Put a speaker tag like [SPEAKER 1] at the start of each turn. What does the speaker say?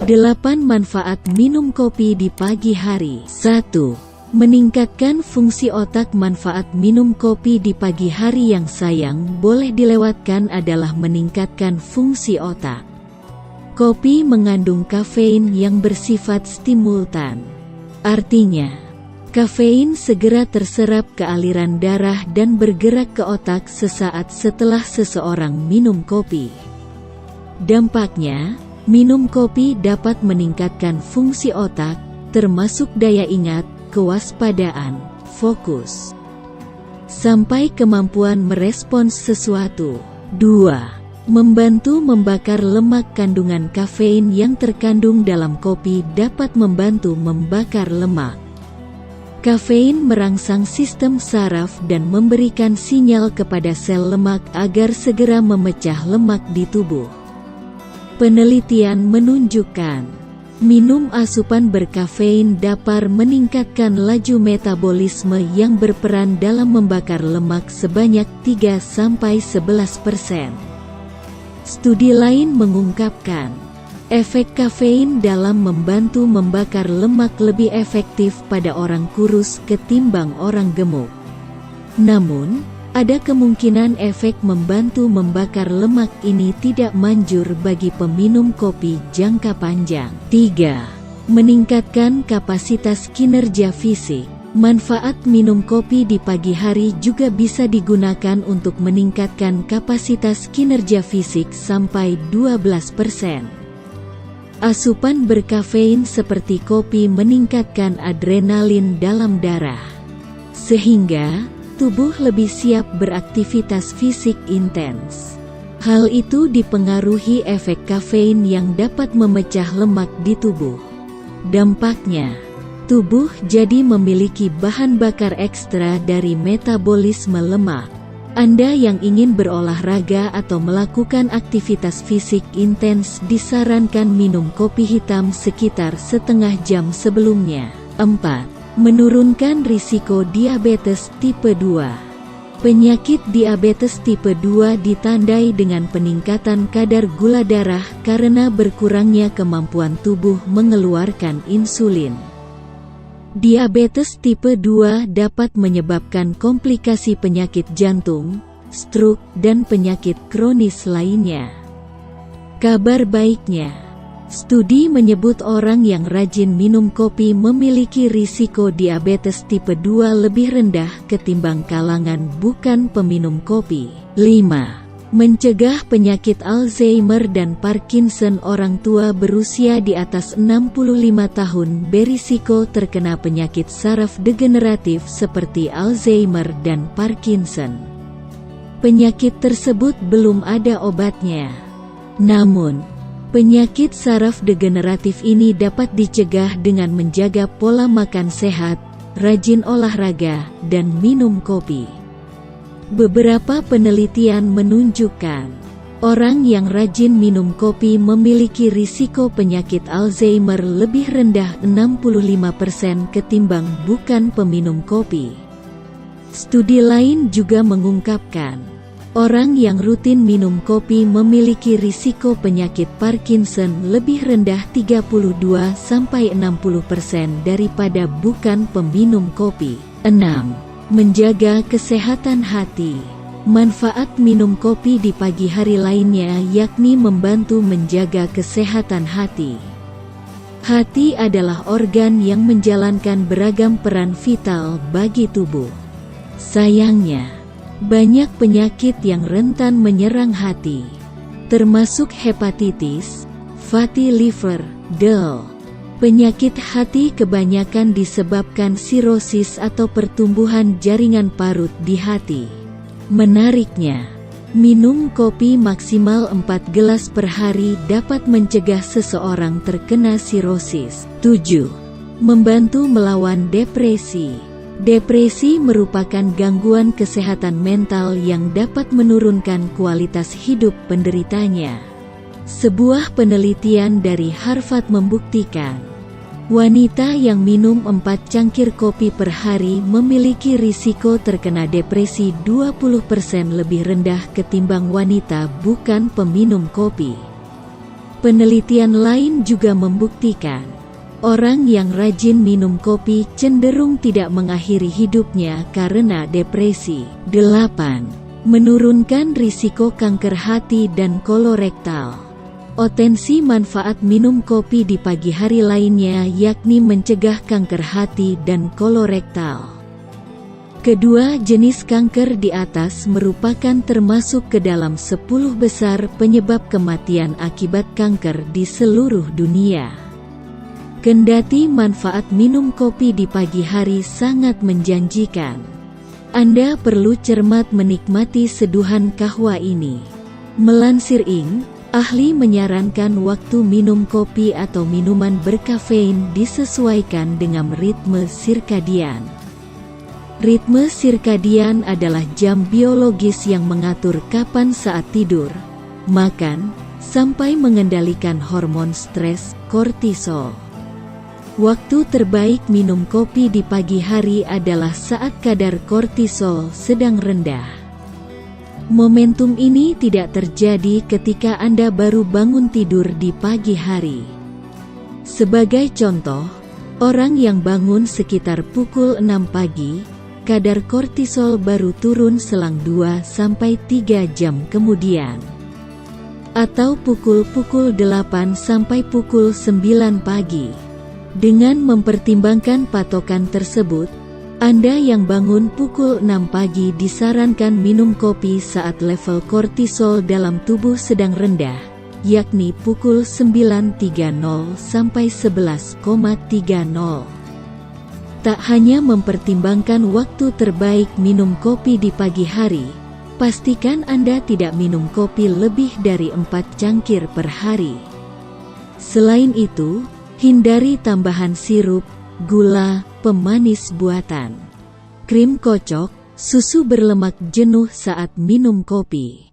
[SPEAKER 1] 8 manfaat minum kopi di pagi hari. 1. Meningkatkan fungsi otak. Manfaat minum kopi di pagi hari yang sayang boleh dilewatkan adalah meningkatkan fungsi otak. Kopi mengandung kafein yang bersifat stimultan. Artinya, kafein segera terserap ke aliran darah dan bergerak ke otak sesaat setelah seseorang minum kopi. Dampaknya, minum kopi dapat meningkatkan fungsi otak, termasuk daya ingat, kewaspadaan, fokus, sampai kemampuan merespons sesuatu. 2. Membantu membakar lemak. Kandungan kafein yang terkandung dalam kopi dapat membantu membakar lemak. Kafein merangsang sistem saraf dan memberikan sinyal kepada sel lemak agar segera memecah lemak di tubuh. Penelitian menunjukkan, minum asupan berkafein dapat meningkatkan laju metabolisme yang berperan dalam membakar lemak sebanyak 3–11%. Studi lain mengungkapkan, efek kafein dalam membantu membakar lemak lebih efektif pada orang kurus ketimbang orang gemuk. Namun, ada kemungkinan efek membantu membakar lemak ini tidak manjur bagi peminum kopi jangka panjang. 3. Meningkatkan kapasitas kinerja fisik. Manfaat minum kopi di pagi hari juga bisa digunakan untuk meningkatkan kapasitas kinerja fisik sampai 12%. Asupan berkafein seperti kopi meningkatkan adrenalin dalam darah, sehingga tubuh lebih siap beraktivitas fisik intens. Hal itu dipengaruhi efek kafein yang dapat memecah lemak di tubuh. Dampaknya, tubuh jadi memiliki bahan bakar ekstra dari metabolisme lemak. Anda yang ingin berolahraga atau melakukan aktivitas fisik intens disarankan minum kopi hitam sekitar setengah jam sebelumnya. 4. Menurunkan risiko diabetes tipe 2. Penyakit diabetes tipe 2 ditandai dengan peningkatan kadar gula darah karena berkurangnya kemampuan tubuh mengeluarkan insulin. Diabetes tipe 2 dapat menyebabkan komplikasi penyakit jantung, stroke, dan penyakit kronis lainnya. Kabar baiknya, studi menyebut orang yang rajin minum kopi memiliki risiko diabetes tipe 2 lebih rendah ketimbang kalangan bukan peminum kopi. 5. Mencegah penyakit Alzheimer dan Parkinson. Orang tua berusia di atas 65 tahun berisiko terkena penyakit saraf degeneratif seperti Alzheimer dan Parkinson. Penyakit tersebut belum ada obatnya. Namun, penyakit saraf degeneratif ini dapat dicegah dengan menjaga pola makan sehat, rajin olahraga, dan minum kopi. Beberapa penelitian menunjukkan, orang yang rajin minum kopi memiliki risiko penyakit Alzheimer lebih rendah 65% ketimbang bukan peminum kopi. Studi lain juga mengungkapkan, orang yang rutin minum kopi memiliki risiko penyakit Parkinson lebih rendah 32–60% daripada bukan peminum kopi. 6. Menjaga kesehatan hati. Manfaat minum kopi di pagi hari lainnya yakni membantu menjaga kesehatan hati. Hati adalah organ yang menjalankan beragam peran vital bagi tubuh. Sayangnya, banyak penyakit yang rentan menyerang hati, termasuk hepatitis, fatty liver, DL. Penyakit hati kebanyakan disebabkan sirosis atau pertumbuhan jaringan parut di hati. Menariknya, minum kopi maksimal 4 gelas per hari dapat mencegah seseorang terkena sirosis. 7. Membantu melawan depresi. Depresi merupakan gangguan kesehatan mental yang dapat menurunkan kualitas hidup penderitanya. Sebuah penelitian dari Harvard membuktikan, wanita yang minum 4 cangkir kopi per hari memiliki risiko terkena depresi 20% lebih rendah ketimbang wanita bukan peminum kopi. Penelitian lain juga membuktikan, orang yang rajin minum kopi cenderung tidak mengakhiri hidupnya karena depresi. 8. Menurunkan risiko kanker hati dan kolorektal. Potensi manfaat minum kopi di pagi hari lainnya yakni mencegah kanker hati dan kolorektal. Kedua jenis kanker di atas merupakan termasuk ke dalam 10 besar penyebab kematian akibat kanker di seluruh dunia. Kendati manfaat minum kopi di pagi hari sangat menjanjikan, Anda perlu cermat menikmati seduhan kahwa ini. Melansir Ing, ahli menyarankan waktu minum kopi atau minuman berkafein disesuaikan dengan ritme sirkadian. Ritme sirkadian adalah jam biologis yang mengatur kapan saat tidur, makan, sampai mengendalikan hormon stres, kortisol. Waktu terbaik minum kopi di pagi hari adalah saat kadar kortisol sedang rendah. Momentum ini tidak terjadi ketika Anda baru bangun tidur di pagi hari. Sebagai contoh, orang yang bangun sekitar pukul 6 pagi, kadar kortisol baru turun selang 2-3 jam kemudian. Atau pukul 8 sampai pukul 9 pagi. Dengan mempertimbangkan patokan tersebut, Anda yang bangun pukul 6 pagi disarankan minum kopi saat level kortisol dalam tubuh sedang rendah, yakni pukul 9.30 sampai 11.30. Tak hanya mempertimbangkan waktu terbaik minum kopi di pagi hari, pastikan Anda tidak minum kopi lebih dari 4 cangkir per hari. Selain itu, hindari tambahan sirup, gula, pemanis buatan, krim kocok, susu berlemak jenuh saat minum kopi.